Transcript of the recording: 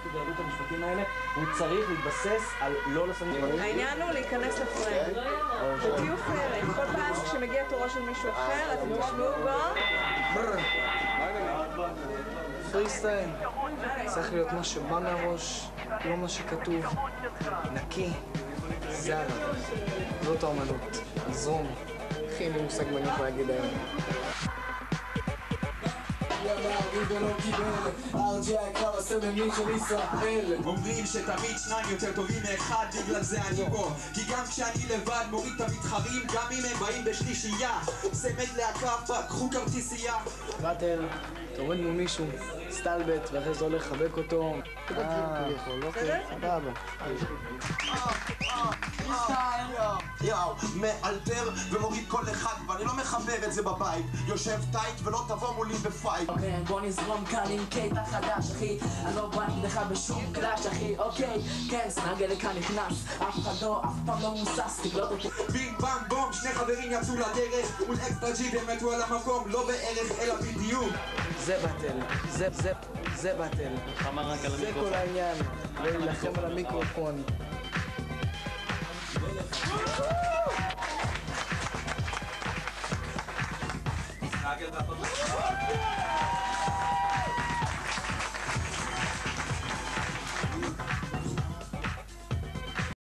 התגרדות המשפטים האלה, הוא צריך להתבסס על לא לשים... העניין הוא להיכנס לפריים. ותהיו פיירים. כל פעם כשמגיע תורו של מישהו אחר, אתם תשמעו בו. פרי סטייל צריך להיות מה שבא מהראש, לא מה שכתוב. נקי, זה הרב. זאת האמנות. זרום. אחי, אין לי מושג מה אני יכול להגיד היום. אומרים שתמיד שניים יותר טובים מאחד, בגלל זה אני פה. כי גם כשאני לבד מוריד את המתחרים, גם אם הם באים בשלישייה. צמד להקה, קחו כרטיסייה. באטל, אתה עומד מול מישהו, סטלבט, ואחרי זה הולך לחבק אותו. סבבה. יאו, מאלתר ומוריד כל אחד, ואני לא מחבר את זה בבית. יושב טייט ולא תבוא מולי בפייט. אוקיי, בוא נזרום כאן עם קייט החדש, אחי. אני לא בא נגדך בשום קלאש, אחי. אוקיי, כן, סנגל לכאן נכנס. אף פעם לא מוסס, תגלות אותי. בינג בנג בום, שני חברים יצאו לדרך. מול אקסטרה ג'י והם מתו על המקום, לא בערך אלא בדיוק. זה באטל, זה באטל. זה כל העניין, ולהילחם על המיקרופון. Nugget up on the